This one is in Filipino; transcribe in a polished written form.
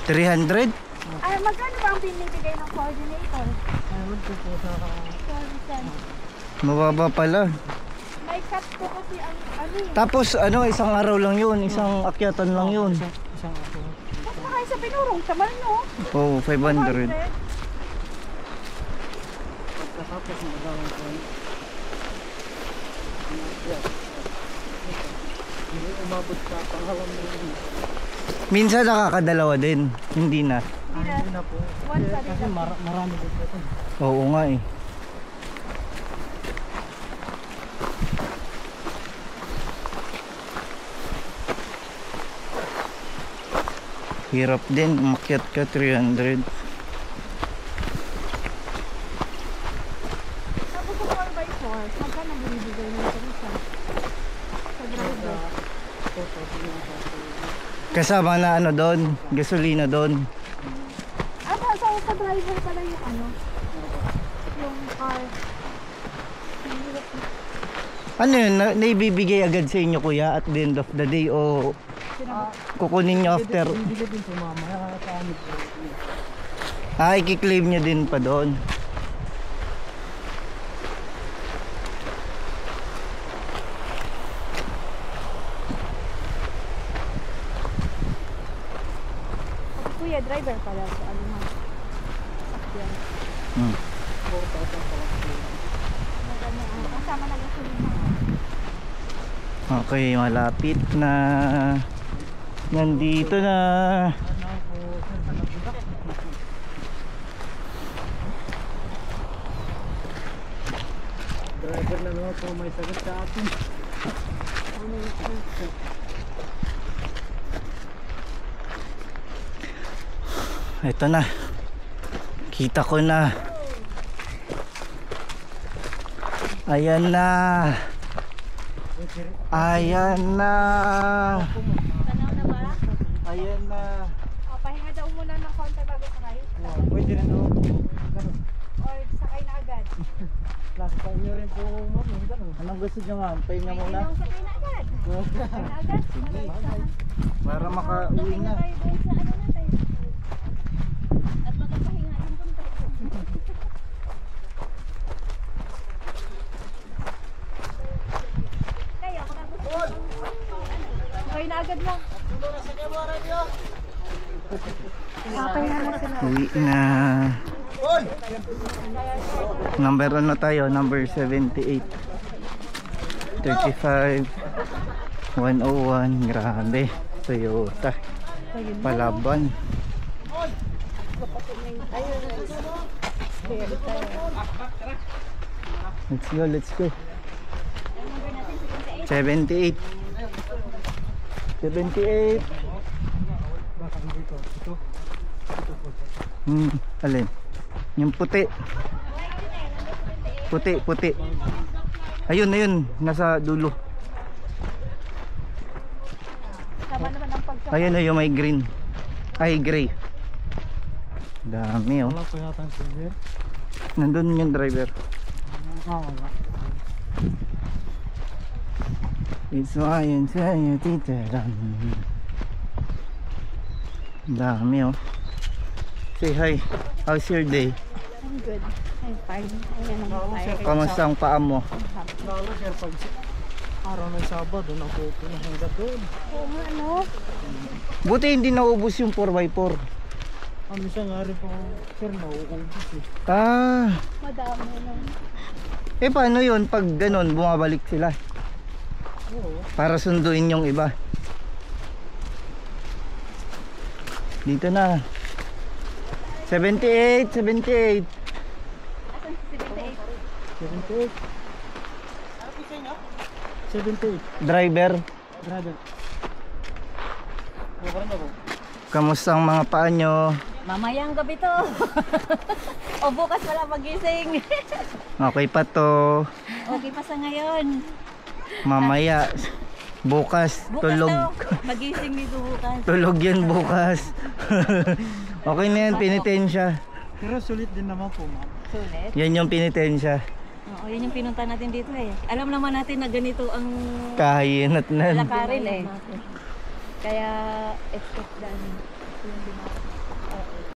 300? Ay, magkano ba ang binibigay ng coordinator? Ayun po po sa... 40 cents. Mababa pala. May cut ko kasi ang ano eh. Tapos ano, isang araw lang yun, isang akyatan lang yun. Isang ako. Mas makain sa pinurong, tamal no? Oo, 500. Pagkatapos ng agawang ko. Hindi umabot sa pangalan mo yun. Minsan nakakadalawa din, hindi na. Hindi na po. Once a day Kasi lang. marami din po ito. Oo nga eh. Hirap din, umakyat ka 300. Tapos sa 4x4, magkano binibigay ng isa? Sa driver. Kasama na ano doon, gasolina doon. Ah, sa driver pala yung ano? Yung car. Ano yun, naibibigay agad sa inyo kuya at the end of the day o kukunin nyo after? Hindi din po mamaya sa amin po. Ah, i-claim nyo din pa doon. Kuya, driver pala sa ano na. Sakyan. Hmm. Magkano ang kasama na gasolina. Okay, malapit na. Nandito na. Driver na naman po may sagot sa atin. Ito na. Kita ko na. Ayan na. Ayan na. Tanaw na ba? Ayan na. O, pahinga daw muna ng konti bago sakay. Pwede rin ako. Ganun. Or sakay na agad. Last time nyo rin po ma'am. Ganun. Anong gusto nyo nga? Pahinga May muna. ilaw, sakay na agad. Sakay na agad. Para makauwi na. Tayo doon sa ano na tayo. At makapahinga din kung tayo. Kaya ako na gusto. Okay na agad lang. Okay na na sila. Uwi na. Number ano tayo? Number 78. 35. 101. Grabe. Toyota. Palaban. Let's go, let's go. 78. 78. Alin? Yung puti. Puti, puti. Ayun, ayun. Nasa dulo. Tama naman ang pagka. Ayun, ayun, may green. Ay, gray. Dami, oh. Wala po yata ang silver. Nandun yung driver. Wala. It's why I'm saying tita. Dami, oh. Say hi. How's your day? I'm good. I'm fine. Ayan ang fire. Kamusta ang paa mo? Lalo sir pag araw ng Sabado na po pinahanggat doon. Oo nga, no? Buti hindi naubos yung 4x4. Minsan nga rin po sir nauubos eh. Ah. Madami lang. Eh paano yun pag ganun bumabalik sila? Oo. Para sunduin yung iba. Dito na. 78, 78. Asan si 78? 78. 78. Driver, Driver. Okay na po. kamusta ang mga paa nyo? Mamayang gabi to. O bukas wala magising. Okay pa to. Okay pa sa ngayon. Mamaya. Bukas, Bukas tulog. daw. Magising nito bukas. Tulog yan bukas. Okay na yan, pinitensya. Pero sulit din naman po ma'am. Sulit. Yan yung pinitensya. Oo, yun yung pinunta natin dito eh. Alam naman natin na ganito ang Kahinat na. lakarin eh. Kaya expect daan yung binawa.